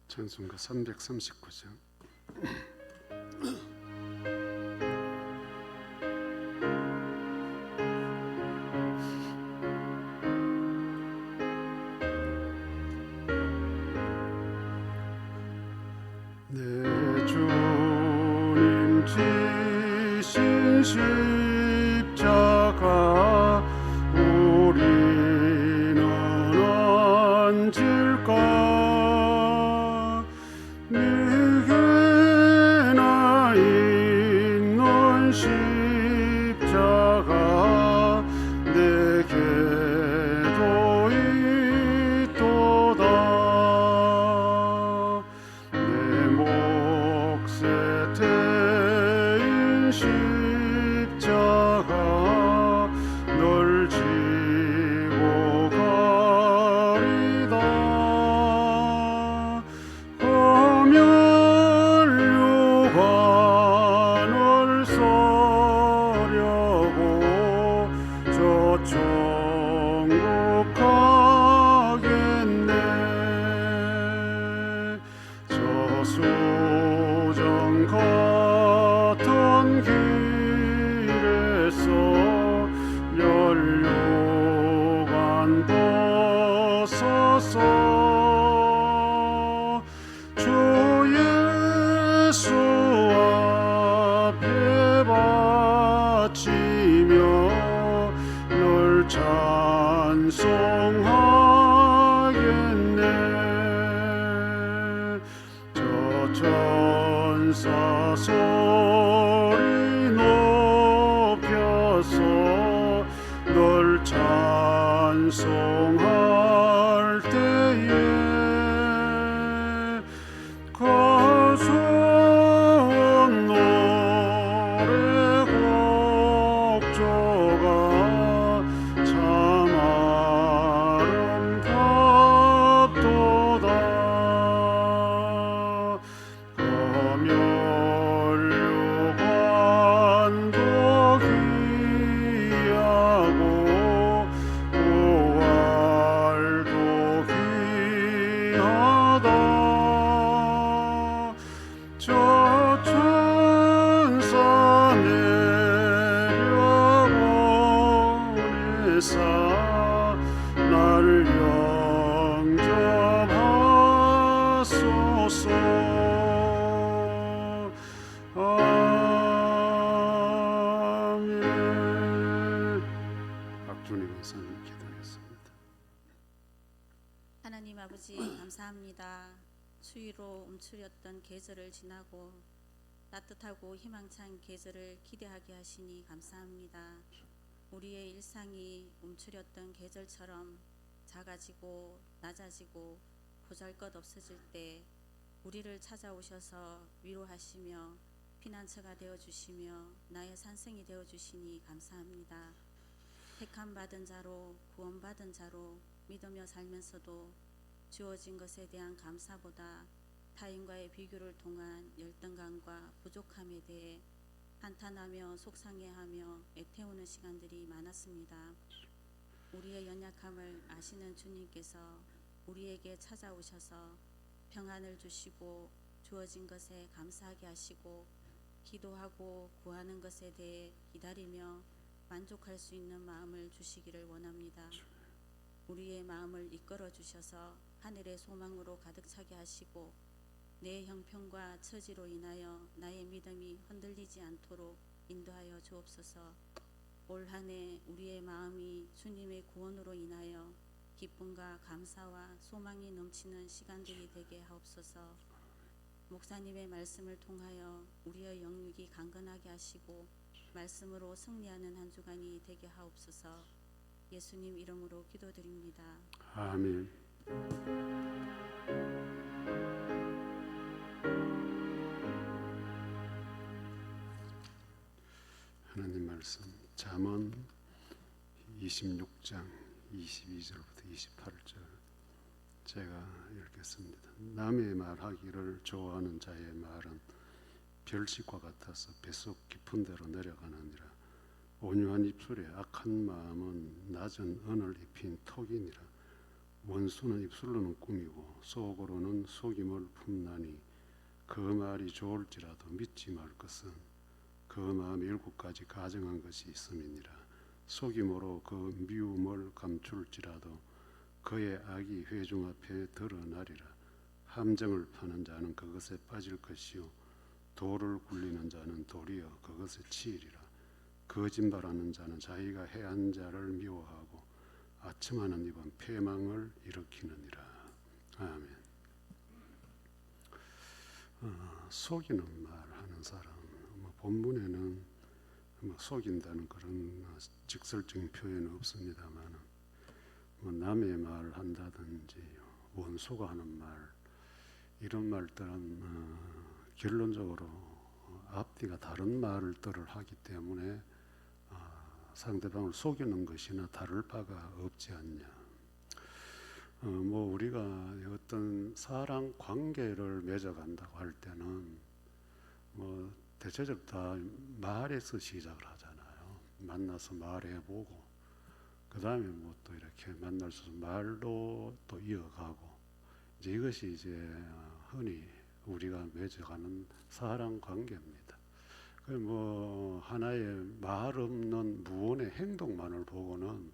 찬송가 339장. 내 주님 지신 십자가 우리는 얹을까? 내게 나 있는 십자가 내게도 있도다. 내 몫에 태인 십자가 널 지고 가리다. 검연료관을 서려고 저 천국 가겠네. 저 수정 같은 길에서 연료관 벗어서 주 예수 앞에 바치며 널 찬송하겠네. 저 천사 소리 높여서 널 찬송할 때에 가수원 노래 곡조가 참 아름답도다. 검연료관도 귀하고 부활도 귀하다. 저 천사 내려보내사 나를 영접하소서. 아멘. 박준희 권사님 기도하겠습니다. 하나님 아버지 감사합니다. 추위로 움츠렸던 계절을 지나고 따뜻하고 희망찬 계절을 기대하게 하시니 감사합니다. 우리의 일상이 움츠렸던 계절처럼 작아지고 낮아지고 보잘것없어질 때 우리를 찾아오셔서 위로하시며 피난처가 되어주시며 나의 산성이 되어주시니 감사합니다. 택함받은 자로 구원받은 자로 믿으며 살면서도 주어진 것에 대한 감사보다 타인과의 비교를 통한 열등감과 부족함에 대해 한탄하며 속상해하며 애태우는 시간들이 많았습니다. 우리의 연약함을 아시는 주님께서 우리에게 찾아오셔서 평안을 주시고 주어진 것에 감사하게 하시고 기도하고 구하는 것에 대해 기다리며 만족할 수 있는 마음을 주시기를 원합니다. 우리의 마음을 이끌어 주셔서 하늘의 소망으로 가득 차게 하시고 내 형편과 처지로 인하여 나의 믿음이 흔들리지 않도록 인도하여 주옵소서. 올 한 해 우리의 마음이 주님의 구원으로 인하여 기쁨과 감사와 소망이 넘치는 시간들이 되게 하옵소서. 목사님의 말씀을 통하여 우리의 영육이 강건하게 하시고 말씀으로 승리하는 한 주간이 되게 하옵소서. 예수님 이름으로 기도드립니다. 아멘. 하나님 말씀 잠언 26장 22절부터 28절 제가 읽겠습니다. 남의 말하기를 좋아하는 자의 말은 별식과 같아서 뱃속 깊은 데로 내려가느니라. 온유한 입술에 악한 마음은 낮은 언을 입힌 턱이니라. 원수는 입술로는 꾸미고 속으로는 속임을 품나니 그 말이 좋을지라도 믿지 말 것은 그 마음에 7가지 가정한 것이 있음이니라. 속임으로 그 미움을 감출지라도 그의 악이 회중 앞에 드러나리라. 함정을 파는 자는 그것에 빠질 것이요 돌을 굴리는 자는 도리어 그것에 치이리라. 거짓말하는 자는 자기가 해한 자를 미워하고 아첨하는 입은 패망을 일으키느니라. 아멘. 속이는 말하는 사람, 본문에는 속인다는 그런 직설적인 표현은 없습니다만, 남의 말을 한다든지 원수가 하는 말, 이런 말들은 결론적으로 앞뒤가 다른 말들을 하기 때문에 상대방을 속이는 것이나 다를 바가 없지 않냐. 우리가 어떤 사람 관계를 맺어간다고 할 때는 대체적으로 다 말에서 시작을 하잖아요. 만나서 말해보고 그 다음에 또 이렇게 만날수 말로 또 이어가고 이제 이것이 이제 흔히 우리가 맺어가는 사람 관계입니다. 하나의 말 없는 무언의 행동만을 보고는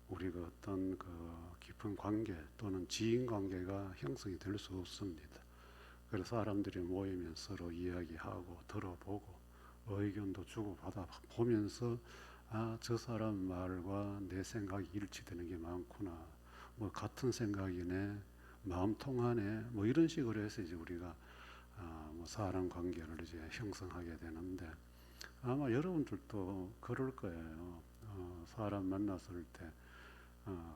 우리가 어떤 그 깊은 관계 또는 지인 관계가 형성이 될 수 없습니다. 그래서 사람들이 모이면 서로 이야기하고 들어보고 의견도 주고받아 보면서 저 사람 말과 내 생각이 일치되는 게 많구나. 같은 생각이네. 마음 통하네. 이런 식으로 해서 이제 우리가 사람 관계를 이제 형성하게 되는데 아마 여러분들도 그럴 거예요. 사람 만났을 때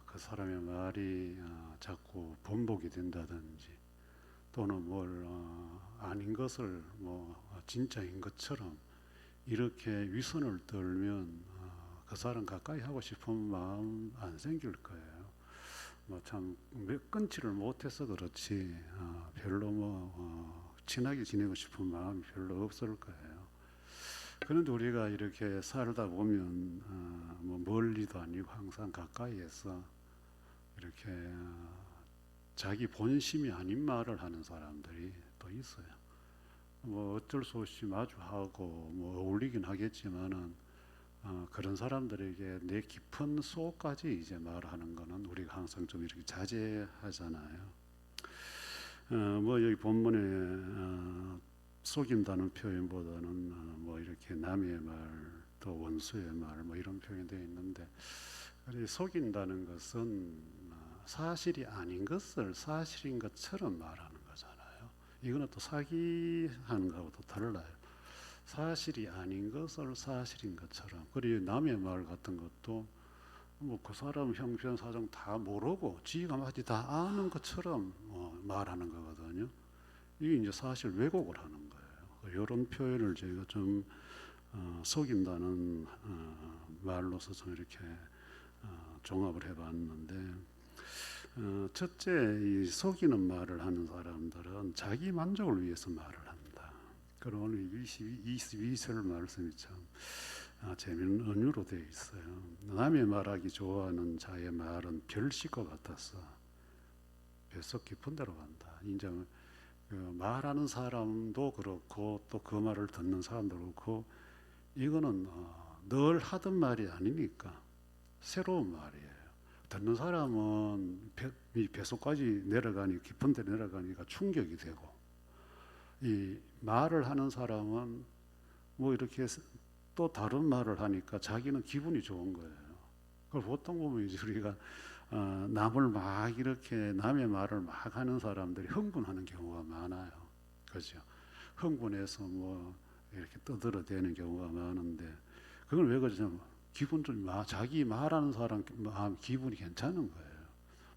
그 사람의 말이 자꾸 번복이 된다든지 또는 아닌 것을 진짜인 것처럼 이렇게 위선을 떨면 그 사람 가까이 하고 싶은 마음 안 생길 거예요. 참 끊지를 못해서 그렇지 별로 친하게 지내고 싶은 마음이 별로 없을 거예요. 그런데 우리가 이렇게 살다 보면 멀리도 아니고 항상 가까이에서 이렇게 자기 본심이 아닌 말을 하는 사람들이 또 있어요. 어쩔 수 없이 마주하고 어울리긴 하겠지만은 그런 사람들에게 내 깊은 속까지 이제 말하는 거는 우리가 항상 좀 이렇게 자제하잖아요. 여기 본문에 속인다는 표현보다는 이렇게 남의 말, 또 원수의 말, 이런 표현이 되어 있는데, 속인다는 것은 사실이 아닌 것을 사실인 것처럼 말하는 거잖아요. 이거는 또 사기하는 것하고 또 달라요. 사실이 아닌 것을 사실인 것처럼. 그리고 남의 말 같은 것도 그 사람 형편 사정 다 모르고 지가 마치 다 아는 것처럼 말하는 거거든요. 이게 이제 사실 왜곡을 하는 거예요. 이런 표현을 저희가 좀 속인다는 말로서 좀 이렇게 종합을 해봤는데, 첫째, 이 속이는 말을 하는 사람들은 자기 만족을 위해서 말을 한다. 그리고 오늘 22절 말씀이 참 재미있는 은유로 되어 있어요. 남의 말하기 좋아하는 자의 말은 별식과 같아서 뱃속 깊은 데로 간다. 이제 말하는 사람도 그렇고 또 그 말을 듣는 사람도 그렇고 이거는 늘 하던 말이 아니니까 새로운 말이에요. 듣는 사람은 이 뱃속까지 내려가니 깊은 데 내려가니까 충격이 되고, 이 말을 하는 사람은 이렇게 또 다른 말을 하니까 자기는 기분이 좋은 거예요. 그걸 보통 보면 이제 우리가 남을 막 이렇게 남의 말을 막 하는 사람들이 흥분하는 경우가 많아요. 그렇죠? 흥분해서 이렇게 떠들어대는 경우가 많은데, 그건 왜 그러냐면 기분 좀 자기 말하는 사람 마음 기분이 괜찮은 거예요.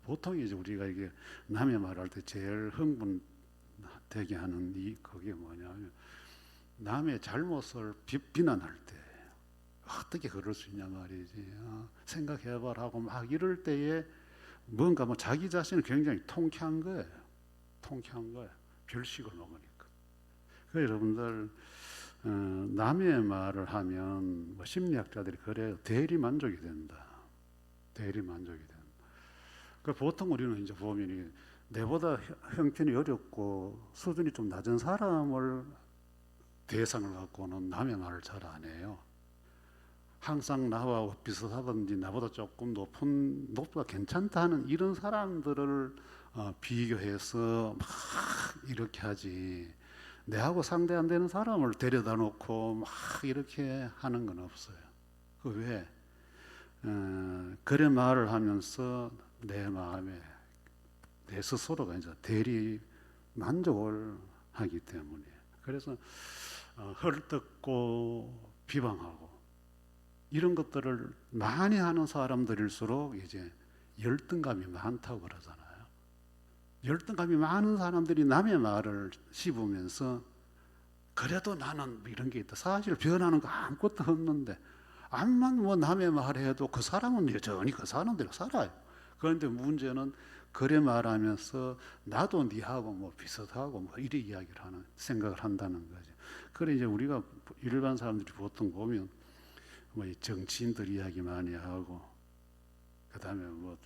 보통 이제 우리가 이게 남의 말할 때 제일 흥분되게 하는 그게 뭐냐면 남의 잘못을 비난할 때 어떻게 그럴 수 있냐 말이지. 생각해봐라 하고 막 이럴 때에 뭔가 자기 자신을 굉장히 통쾌한 거예요. 통쾌한 거예요. 별식을 먹으니까. 그래서 여러분들 남의 말을 하면 심리학자들이 그래요. 대리 만족이 된다. 대리 만족이 된다. 그 보통 우리는 이제 보면 내보다 형편이 어렵고 수준이 좀 낮은 사람을 대상을 갖고는 남의 말을 잘 안 해요. 항상 나와 비슷하든지 나보다 조금 높보다 괜찮다 하는 이런 사람들을 비교해서 막 이렇게 하지. 내하고 상대 안 되는 사람을 데려다 놓고 막 이렇게 하는 건 없어요. 그 왜? 그래 말을 하면서 내 마음에 내 스스로가 이제 대리 만족을 하기 때문에. 그래서 헐뜯고 비방하고 이런 것들을 많이 하는 사람들일수록 이제 열등감이 많다고 그러잖아요. 열등감이 많은 사람들이 남의 말을 씹으면서 그래도 나는 이런 게 있다. 사실 변하는 거 아무것도 없는데 암만 뭐 남의 말해도 그 사람은 여전히 그 사람대로 살아요. 그런데 문제는 그래 말하면서 나도 니하고 뭐 비슷하고 뭐 이런 이야기를 하는 생각을 한다는 거죠. 그래 이제 우리가 일반 사람들이 보통 보면 뭐 정치인들 이야기 많이 하고 그다음에 뭐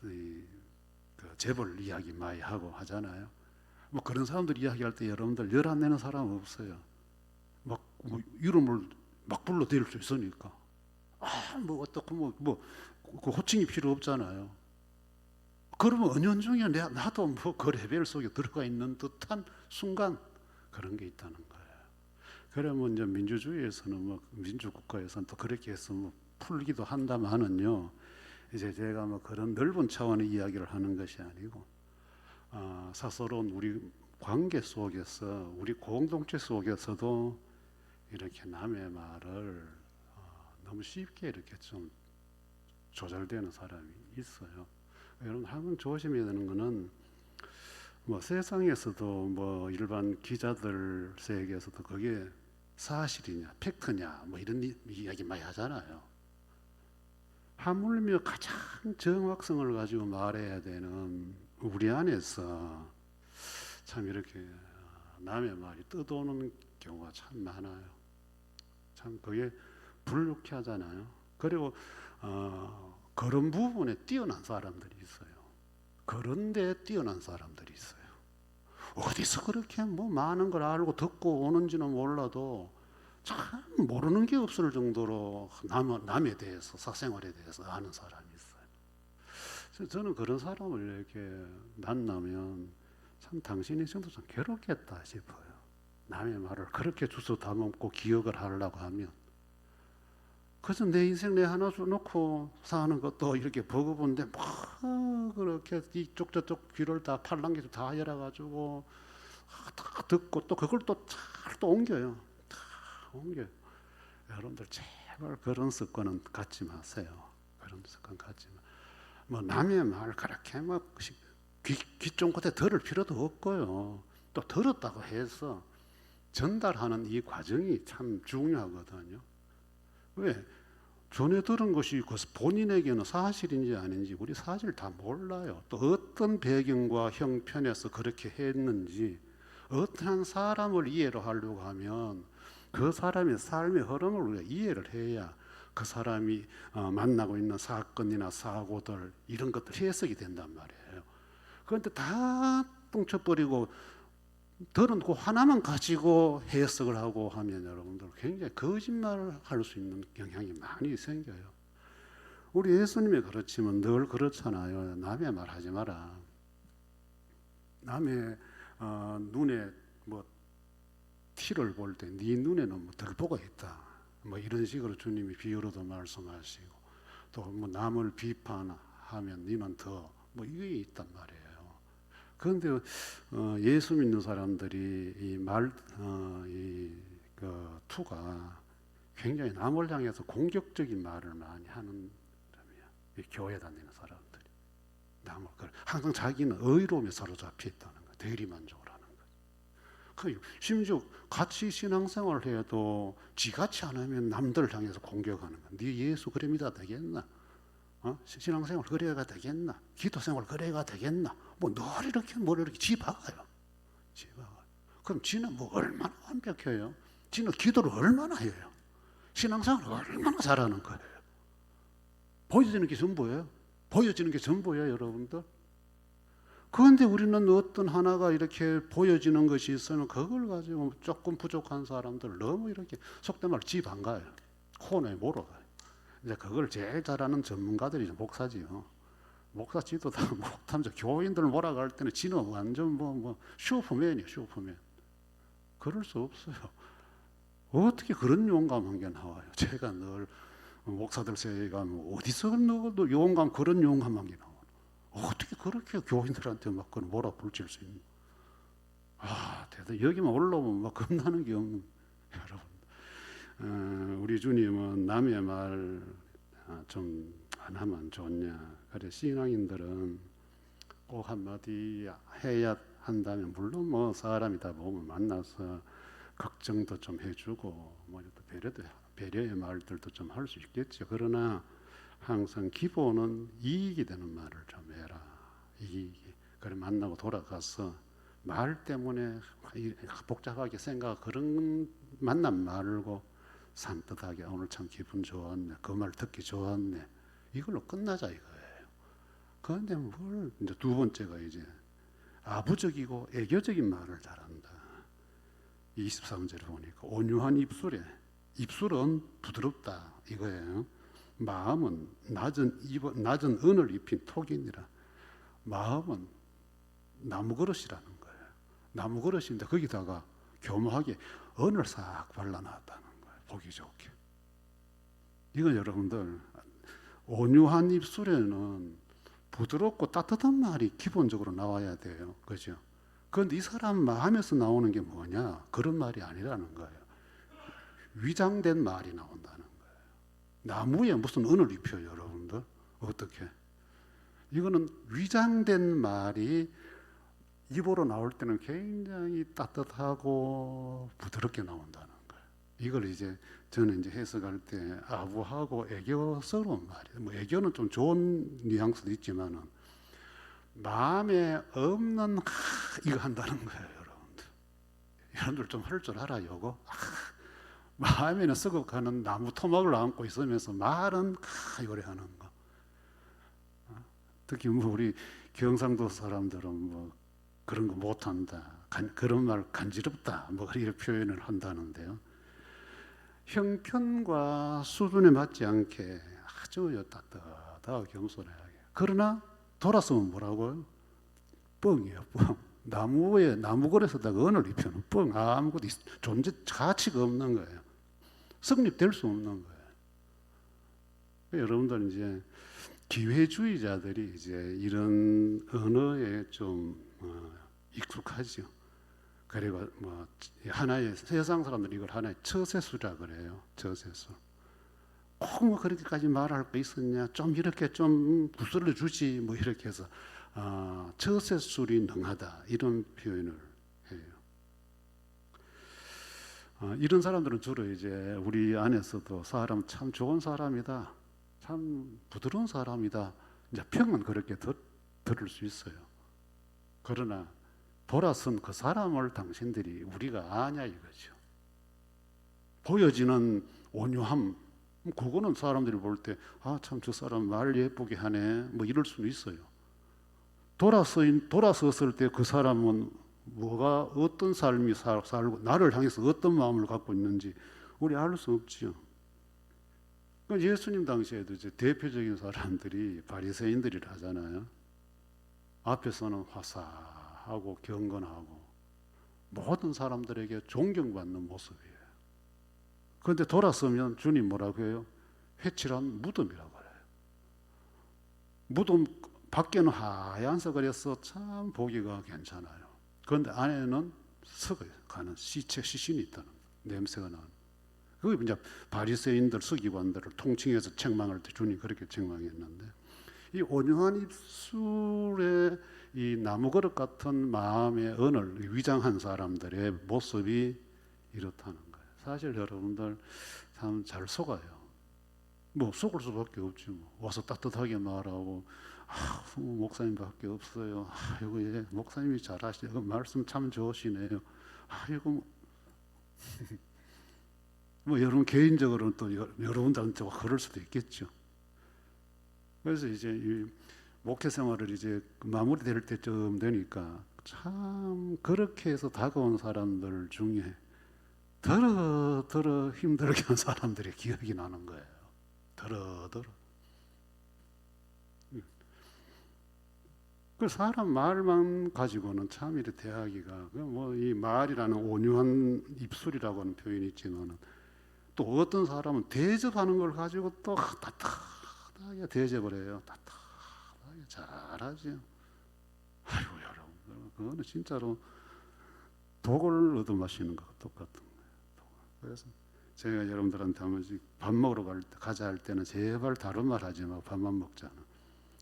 그 재벌 이야기 많이 하고 하잖아요. 뭐 그런 사람들 이야기할 때 여러분들 열 안 내는 사람 없어요. 막 뭐 이름을 막 불러댈 수 있으니까 뭐 어떻고 그 호칭이 필요 없잖아요. 그러면 은연중에 나도 뭐 그 레벨 속에 들어가 있는 듯한 순간 그런 게 있다는 거예요. 그러면 이제 민주주의에서는 뭐 민주국가에서는 또 그렇게 해서 뭐 풀기도 한다마는요. 이제 제가 뭐 그런 넓은 차원의 이야기를 하는 것이 아니고 사소로운 우리 관계 속에서 우리 공동체 속에서도 이렇게 남의 말을 너무 쉽게 이렇게 좀 조절되는 사람이 있어요. 여러분 항상 조심해야 되는 거는 뭐 세상에서도 뭐 일반 기자들 세계에서도 그게 사실이냐 팩트냐 뭐 이런 이야기 많이 하잖아요. 하물며 가장 정확성을 가지고 말해야 되는 우리 안에서 참 이렇게 남의 말이 뜯어오는 경우가 참 많아요. 참 그게 불쾌하잖아요. 그리고 그런 부분에 뛰어난 사람들이 있어요. 그런데 뛰어난 사람들이 있어요. 어디서 그렇게 뭐 많은 걸 알고 듣고 오는지는 몰라도 참 모르는 게 없을 정도로 남에 대해서 사생활에 대해서 아는 사람이 있어요. 저는 그런 사람을 이렇게 만나면 참 당신이 정도 좀 괴롭겠다 싶어요. 남의 말을 그렇게 주워 담고 기억을 하려고 하면 그래서 내 인생 내 하나 놓고 사는 것도 이렇게 버거운데 막 그렇게 이쪽 저쪽 귀를 다 팔랑귀도 다 열어가지고 다 듣고 또 그걸 또 잘 또 옮겨요. 다 옮겨요. 여러분들 제발 그런 습관은 갖지 마세요. 그런 습관 갖지 마. 뭐 남의 말 그렇게 막 귀 쫑긋에 들을 필요도 없고요. 또 들었다고 해서 전달하는 이 과정이 참 중요하거든요. 왜? 전에 들은 것이 본인에게는 사실인지 아닌지 우리 사실 다 몰라요. 또 어떤 배경과 형편에서 그렇게 했는지 어떤 사람을 이해로 하려고 하면 그 사람의 삶의 흐름을 우리가 이해를 해야 그 사람이 만나고 있는 사건이나 사고들 이런 것들 해석이 된단 말이에요. 그런데 다 뚱쳐버리고 들은 그 하나만 가지고 해석을 하고 하면 여러분들 굉장히 거짓말을 할 수 있는 경향이 많이 생겨요. 우리 예수님이 그렇지만 늘 그렇잖아요. 남의 말 하지 마라. 남의 눈에 뭐 티를 볼 때 네 눈에는 뭐 들보가 있다. 뭐 이런 식으로 주님이 비유로도 말씀하시고 또 뭐 남을 비판하면 너는 더 뭐 이게 있단 말이에요. 그런데 예수 믿는 사람들이 그 투가 굉장히 남을 향해서 공격적인 말을 많이 하는 사람이야. 교회 다니는 사람들이 남을 항상 자기는 의로움에 사로잡혀 있다는 거, 대리 만족을 하는 거. 심지어 같이 신앙생활을 해도 지같이 안 하면 남들을 향해서 공격하는 거. 네 예수 그래 믿어야 되겠나? 신앙생활 그래가 되겠나? 기도생활 그래가 되겠나? 뭐 늘 이렇게 뭘 이렇게 지박아요. 그럼 지는 뭐 얼마나 완벽해요? 지는 기도를 얼마나 해요? 신앙생활을 얼마나 잘하는 거예요? 보여지는 게 전부예요. 보여지는 게 전부예요, 여러분들. 그런데 우리는 어떤 하나가 이렇게 보여지는 것이 있으면 그걸 가지고 조금 부족한 사람들 너무 이렇게 속된 말 집 안 가요. 코너에 몰아가요. 이제 그걸 제일 잘하는 전문가들이 목사지요. 목사 지도 다 못하면서 교인들 몰아갈 때는 지는 완전 뭐 슈퍼맨이에요, 슈퍼맨. 그럴 수 없어요. 어떻게 그런 용감한 게 나와요? 제가 늘 목사들 세에 가면 어디서 넣어도 용감, 그런 용감한 게 나와요. 어떻게 그렇게 교인들한테 막 그런 몰아붙일 수 있는? 대단. 여기만 올라오면 막 겁나는 게 없는 여러분. 우리 주님은 남의 말 좀 안 하면 좋냐. 그래 신앙인들은 꼭 한마디 해야 한다면 물론 뭐 사람이다 보면 만나서 걱정도 좀 해주고 뭐 배려의 말들도 좀 할 수 있겠죠. 그러나 항상 기본은 이익이 되는 말을 좀 해라. 이익이. 그래 만나고 돌아가서 말 때문에 복잡하게 생각 그런 만남 말고 산뜻하게 오늘 참 기분 좋았네. 그 말 듣기 좋았네. 이걸로 끝나자 이거예요. 그런데 뭘 이제 두 번째가 이제 아부적이고 애교적인 말을 잘한다. 23절에 보니까 온유한 입술은 부드럽다 이거예요. 마음은 낮은 은을 입힌 톡이니라. 마음은 나무 그릇이라는 거예요. 나무 그릇인데 거기다가 교묘하게 은을 싹 발라놨다는 거예요. 보기 좋게. 이건 여러분들 온유한 입술에는 부드럽고 따뜻한 말이 기본적으로 나와야 돼요. 그죠? 그런데 이 사람 마음에서 나오는 게 뭐냐? 그런 말이 아니라는 거예요. 위장된 말이 나온다는 거예요. 나무에 무슨 은을 입혀요, 여러분들? 어떻게? 이거는 위장된 말이 입으로 나올 때는 굉장히 따뜻하고 부드럽게 나온다는 거예요. 이걸 이제 저는 이제 해석할 때 아부하고 애교스러운 말이에요. 뭐 애교는 좀 좋은 뉘앙스도 있지만은 마음에 없는 이거 한다는 거예요, 여러분들. 여러분들 좀 할 줄 알아요, 이거? 마음에는 썩어가는 나무 토막을 안고 있으면서 말은 이거래 하는 거. 특히 뭐 우리 경상도 사람들은 뭐 그런 거 못한다, 그런 말 간지럽다, 뭐 이런 표현을 한다는데요. 형편과 수준에 맞지 않게 아주 따뜻하고 겸손하게. 그러나 돌아서면 뭐라고요? 뻥이에요, 뻥. 나무걸에서다가 은을 입혀는 뻥. 아무것도 존재 가치가 없는 거예요. 성립될 수 없는 거예요. 여러분들 이제 기회주의자들이 이제 이런 언어에 좀 익숙하죠. 그리고 뭐 하나의 세상 사람들이 이걸 하나의 처세수라 그래요. 처세수. 꼭 뭐 그렇게까지 말할 거 있었냐? 좀 이렇게 좀 부스러 주지 뭐 이렇게 해서 처세술이 능하다 이런 표현을 해요. 이런 사람들은 주로 이제 우리 안에서도 사람 참 좋은 사람이다, 참 부드러운 사람이다. 이제 평은 그렇게 들을 수 있어요. 그러나 돌아선 그 사람을 당신들이 우리가 아냐 이거죠. 보여지는 온유함, 그거는 사람들이 볼 때 참 저 사람 말 예쁘게 하네 뭐 이럴 수는 있어요. 돌아섰을 때 그 사람은 뭐가 어떤 삶이 살고 나를 향해서 어떤 마음을 갖고 있는지 우리 알 수 없지요. 예수님 당시에도 이제 대표적인 사람들이 바리새인들이라 하잖아요. 앞에서는 화사하고 경건하고 모든 사람들에게 존경받는 모습이에요. 그런데 돌아서면 주님 뭐라고 해요? 회칠한 무덤이라고 해요. 무덤 밖에는 하얀색 그래서 참 보기가 괜찮아요. 그런데 안에는 썩어요. 가는 시신이 있다는 냄새가 나는. 그게 이제 바리새인들, 서기관들을 통칭해서 책망할 때 주님 그렇게 책망했는데, 이 온유한 입술에 이 나무그릇 같은 마음의 언을 위장한 사람들의 모습이 이렇다는 거예요. 사실 여러분들 참 잘 속아요. 뭐 속을 수밖에 없지. 뭐 와서 따뜻하게 말하고 목사님밖에 없어요. 아이고 예, 목사님이 잘하시네요. 말씀 참 좋으시네요. 아이고 뭐 여러분 개인적으로는 또 여러분들한테 그럴 수도 있겠죠. 그래서 이제 목회 생활을 이제 마무리될 때쯤 되니까 참 그렇게 해서 다가온 사람들 중에 더러 힘들게 한 사람들의 기억이 나는 거예요. 더러. 그 사람 말만 가지고는 참 이렇게 대하기가 뭐 이 말이라는 온유한 입술이라고 하는 표현이 있지만은 또 어떤 사람은 대접하는 걸 가지고 또 따뜻하게 대접을 해요. 따뜻하게 잘하죠. 아이고 여러분, 그거는 진짜로 독을 얻어 마시는 것 똑같은 거예요. 그래서 제가 여러분들한테 한 번씩 밥 먹으러 가자 할 때는 제발 다른 말 하지 말고 밥만 먹자는.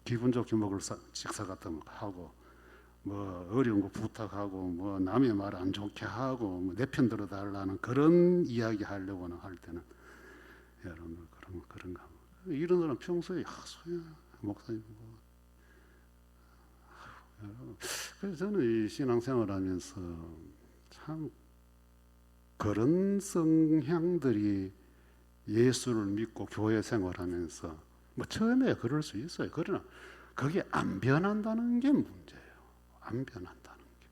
기분 좋게 먹을 식사 같은 거 하고 뭐 어려운 거 부탁하고 뭐 남의 말 안 좋게 하고 뭐 내 편 들어달라는 그런 이야기 하려고는 할 때는 여러분들 그런가 이런 사람 평소에 소야 목사님 그래서 저는 이 신앙생활하면서 참 그런 성향들이 예수를 믿고 교회 생활하면서 뭐 처음에 그럴 수 있어요. 그러나 그게 안 변한다는 게 문제예요. 안 변한다는 게.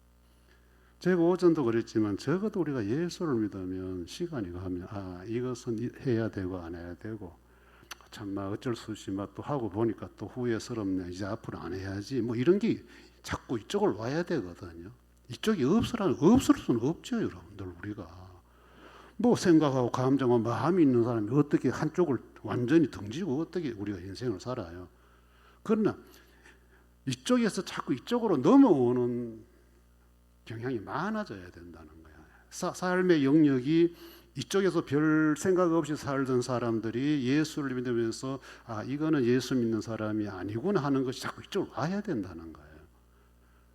제가 오전도 그랬지만 적어도 우리가 예수를 믿으면 시간이 가면 이것은 해야 되고 안 해야 되고 참나 어쩔 수 없이 또 하고 보니까 또 후회스럽네. 이제 앞으로 안 해야지. 뭐 이런 게 자꾸 이쪽을 와야 되거든요. 이쪽이 없을 수는 없죠, 여러분들 우리가. 뭐 생각하고 감정하고 마음이 있는 사람이 어떻게 한쪽을 완전히 등지고 어떻게 우리가 인생을 살아요. 그러나 이쪽에서 자꾸 이쪽으로 넘어오는 경향이 많아져야 된다는 거야. 삶의 영역이 이쪽에서 별 생각 없이 살던 사람들이 예수를 믿으면서 이거는 예수 믿는 사람이 아니구나 하는 것이 자꾸 이쪽으로 와야 된다는 거예요.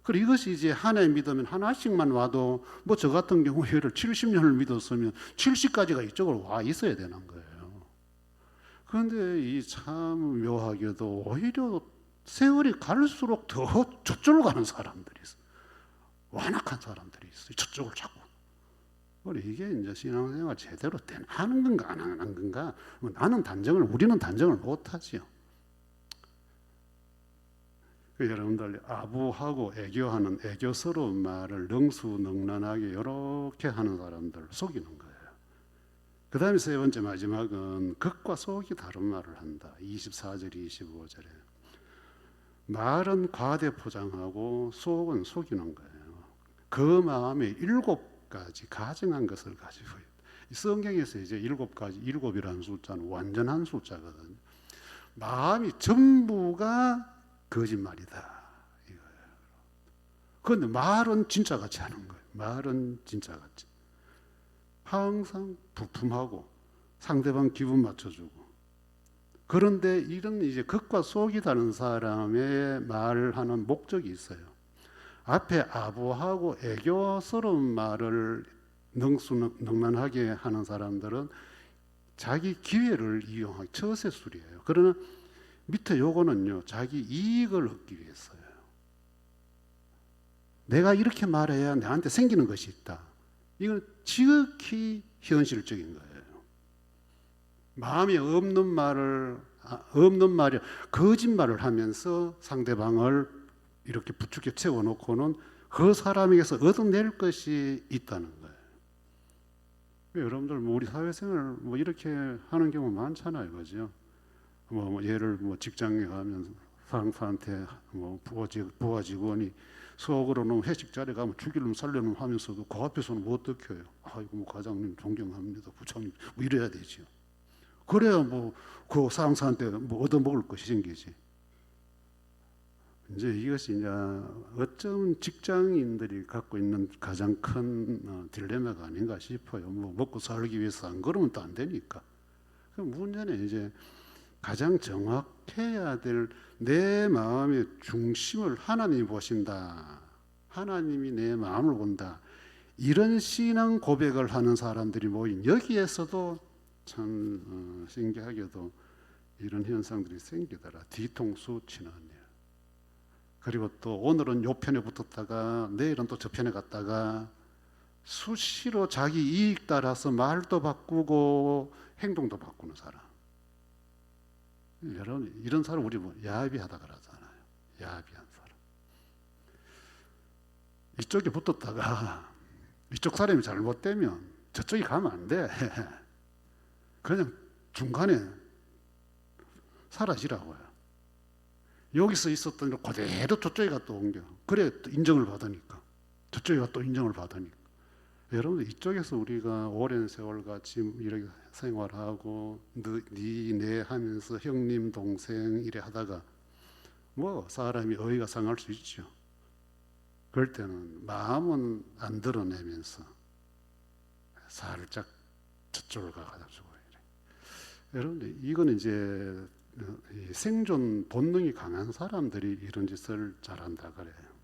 그리고 이것이 이제 한 해 믿으면 하나씩만 와도 뭐 저 같은 경우에를 70년을 믿었으면 70까지가 이쪽으로 와 있어야 되는 거예요. 그런데 이 참 묘하게도 오히려 세월이 갈수록 더 저쪽으로 가는 사람들이 있어요. 완악한 사람들이 있어요. 저쪽을 자꾸. 이게 이제 신앙생활 제대로 하는 건가 안 하는 건가? 우리는 단정을 못하지요. 여러분들 아부하고 애교하는 애교스러운 말을 능수능란하게 이렇게 하는 사람들 속이는 거예요. 그 다음에 세 번째 마지막은 겉과 속이 다른 말을 한다. 24절 25절에 말은 과대 포장하고 속은 속이는 거예요. 그 마음에 7가지 가증한 것을 가지고 있다. 성경에서 이제 7가지 7이라는 숫자는 완전한 숫자거든요. 마음이 전부가 거짓말이다 이거예요. 그런데 말은 진짜 같이 하는 거예요. 말은 진짜 같이. 항상 부품하고 상대방 기분 맞춰주고. 그런데 이런 이제 겉과 속이 다른 사람의 말하는 목적이 있어요. 앞에 아부하고 애교스러운 말을 능수능란하게 하는 사람들은 자기 기회를 이용하기 처세술이에요. 그러나 밑에 요거는요, 자기 이익을 얻기 위해서요. 내가 이렇게 말해야 나한테 생기는 것이 있다. 이건 지극히 현실적인 거예요. 마음에 없는 말이 거짓말을 하면서 상대방을 이렇게 부추겨 채워놓고는 그 사람에게서 얻어낼 것이 있다는 거예요. 여러분들 우리 사회생활 이렇게 하는 경우 많잖아요, 그죠? 예를 직장에 가면 상사한테 부하 직원이 속으로는 회식 자리에 가면 죽이려면 살려면 하면서도 그 앞에서는 어떻게 해요? 아이고 과장님 존경합니다, 부장님 이래야 되죠. 그래야 그 상사한테 얻어먹을 것이 생기지. 이제 이것이 이제 어쩌면 직장인들이 갖고 있는 가장 큰 딜레마가 아닌가 싶어요. 먹고 살기 위해서 안 그러면 또 안 되니까. 그 문제는 이제 가장 정확해야 될 내 마음의 중심을 하나님이 보신다. 하나님이 내 마음을 본다. 이런 신앙 고백을 하는 사람들이 모인 여기에서도 참 신기하게도 이런 현상들이 생기더라. 뒤통수 치는 일. 그리고 또 오늘은 요 편에 붙었다가 내일은 또 저 편에 갔다가 수시로 자기 이익 따라서 말도 바꾸고 행동도 바꾸는 사람. 여러분 이런 사람 우리 야비하다 그러잖아요. 야비한 사람. 이쪽에 붙었다가 이쪽 사람이 잘못되면 저쪽이 가면 안 돼. 그냥 중간에 사라지라고요. 여기서 있었던 일 그대로 저쪽에 가 또 옮겨. 그래 또 인정을 받으니까. 저쪽에 가 또 인정을 받으니까. 여러분들 이쪽에서 우리가 오랜 세월 같이 이렇게 생활하고 네 하면서 형님 동생 이래 하다가 뭐 사람이 어이가 상할 수 있죠. 그럴 때는 마음은 안 드러내면서 살짝 저쪽을 가가지고 이래. 여러분들 이거는 이제 생존 본능이 강한 사람들이 이런 짓을 잘한다 그래요.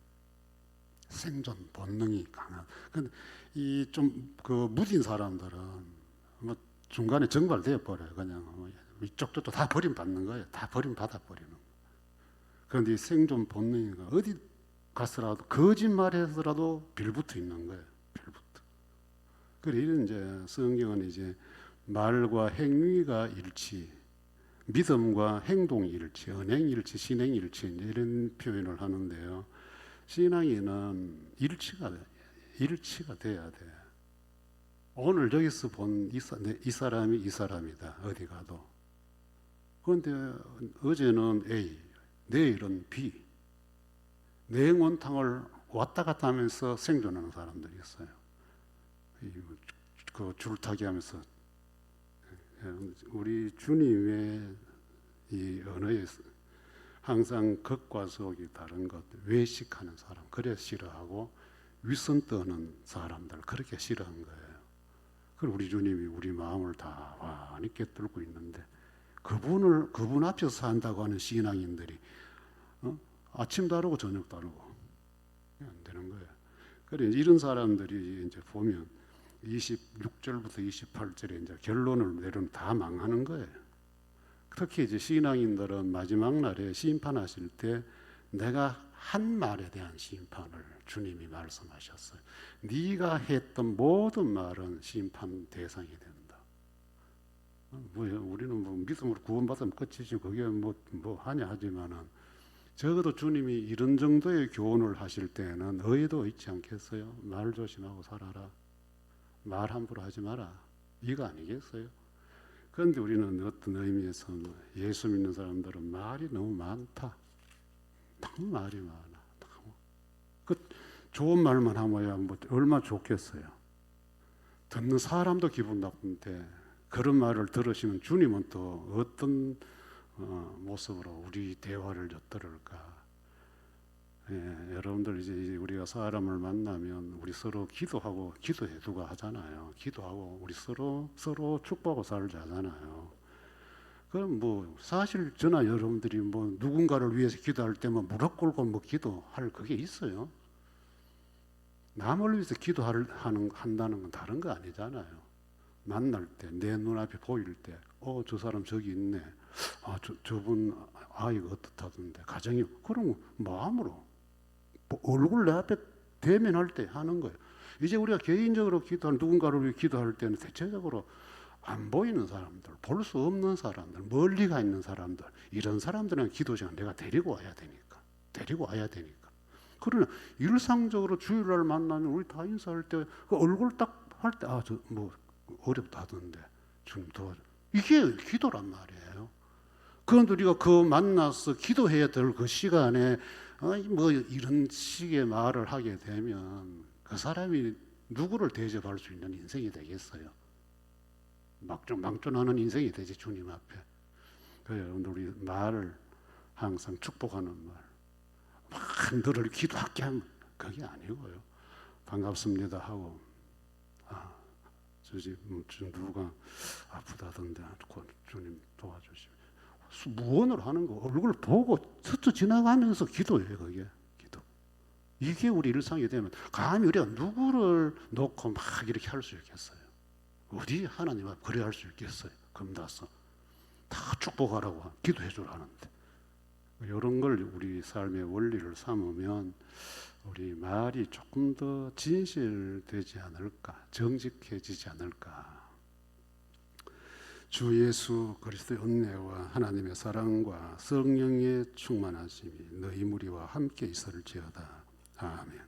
생존 본능이 강한. 근데 이 좀 그 무딘 사람들은 뭐 중간에 정발되어 버려요. 그냥 이쪽 저쪽 다 버림받는 거예요. 다 버림받아 버리는 거예요. 그런데 이 생존 본능이 어디 가서라도 거짓말해서라도 빌붙어 있는 거예요. 빌붙어. 그래 이런 이제 성경은 이제 말과 행위가 일치, 믿음과 행동 일치, 언행 일치, 신행 일치 이런 표현을 하는데요. 신앙에는 일치가 돼야 돼. 오늘 여기서 본 이 사람이 이 사람이다. 어디 가도. 그런데 어제는 A, 내일은 B. 냉온탕을 왔다 갔다 하면서 생존하는 사람들이 있어요. 그 줄타기 하면서 우리 주님의 이 언어에서 항상 극과 속이 다른 것, 외식하는 사람, 그래 싫어하고 윗선 떠는 사람들, 그렇게 싫어한 거예요. 그리고 우리 주님이 우리 마음을 다 환히 꿰뚫고 있는데 그분 앞에서 산다고 하는 신앙인들이 아침 다르고 저녁 다르고 안 되는 거예요. 그래 이런 사람들이 이제 보면 26절부터 28절에 이제 결론을 내려면 다 망하는 거예요. 특히 이제 신앙인들은 마지막 날에 심판하실 때 내가 한 말에 대한 심판을 주님이 말씀하셨어요. 네가 했던 모든 말은 심판 대상이 된다. 우리는 뭐 믿음으로 구원받으면 끝이지 그게 뭐 하냐 하지만은 적어도 주님이 이런 정도의 교훈을 하실 때는 의도 있지 않겠어요? 말 조심하고 살아라. 말 함부로 하지 마라. 이거 아니겠어요? 그런데 우리는 어떤 의미에서 예수 믿는 사람들은 말이 너무 많다. 너무 말이 많아. 그 좋은 말만 하면야 뭐 얼마나 좋겠어요. 듣는 사람도 기분 나쁜데 그런 말을 들으시면 주님은 또 어떤 모습으로 우리 대화를 엿들을까? 예, 여러분들 이제 우리가 사람을 만나면 우리 서로 기도하고 기도해두고 하잖아요. 기도하고 우리 서로 축복하고 살자잖아요. 그럼 뭐 사실 저나 여러분들이 뭐 누군가를 위해서 기도할 때만 무릎 꿇고 뭐 기도할 그게 있어요. 남을 위해서 한다는 건 다른 거 아니잖아요. 만날 때 내 눈앞에 보일 때, 저 사람 저기 있네. 저분 아이가 어떻다던데 가정이 그럼 마음으로 얼굴 내 앞에 대면할 때 하는 거예요. 이제 우리가 개인적으로 누군가를 위해 기도할 때는 대체적으로 안 보이는 사람들, 볼 수 없는 사람들, 멀리 가 있는 사람들, 이런 사람들은 기도 시간 내가 데리고 와야 되니까. 그러나 일상적으로 주일날 만나면 우리 다 인사할 때 그 얼굴 딱 할 때 저 뭐 어렵다 하던데 주님 도와줘. 이게 기도란 말이에요. 그런데 우리가 그 만나서 기도해야 될 그 시간에 뭐 이런 식의 말을 하게 되면 그 사람이 누구를 대접할 수 있는 인생이 되겠어요? 망존하는 인생이 되지 주님 앞에. 그래서 여러분들 우리 말을 항상 축복하는 말, 너를 기도하게 하면 그게 아니고요. 반갑습니다 하고 누가 아프다던데 주님 도와주시면 무언을 하는 거 얼굴 보고 스쳐 지나가면서 기도해요. 그게 기도. 이게 우리 일상이 되면 감히 우리가 누구를 놓고 막 이렇게 할 수 있겠어요? 어디 하나님 앞에 그래 할 수 있겠어요? 금다서 다 축복하라고 기도해 주라는데 이런 걸 우리 삶의 원리를 삼으면 우리 말이 조금 더 진실되지 않을까, 정직해지지 않을까. 주 예수 그리스도의 은혜와 하나님의 사랑과 성령의 충만하심이 너희 무리와 함께 있을지어다. 아멘.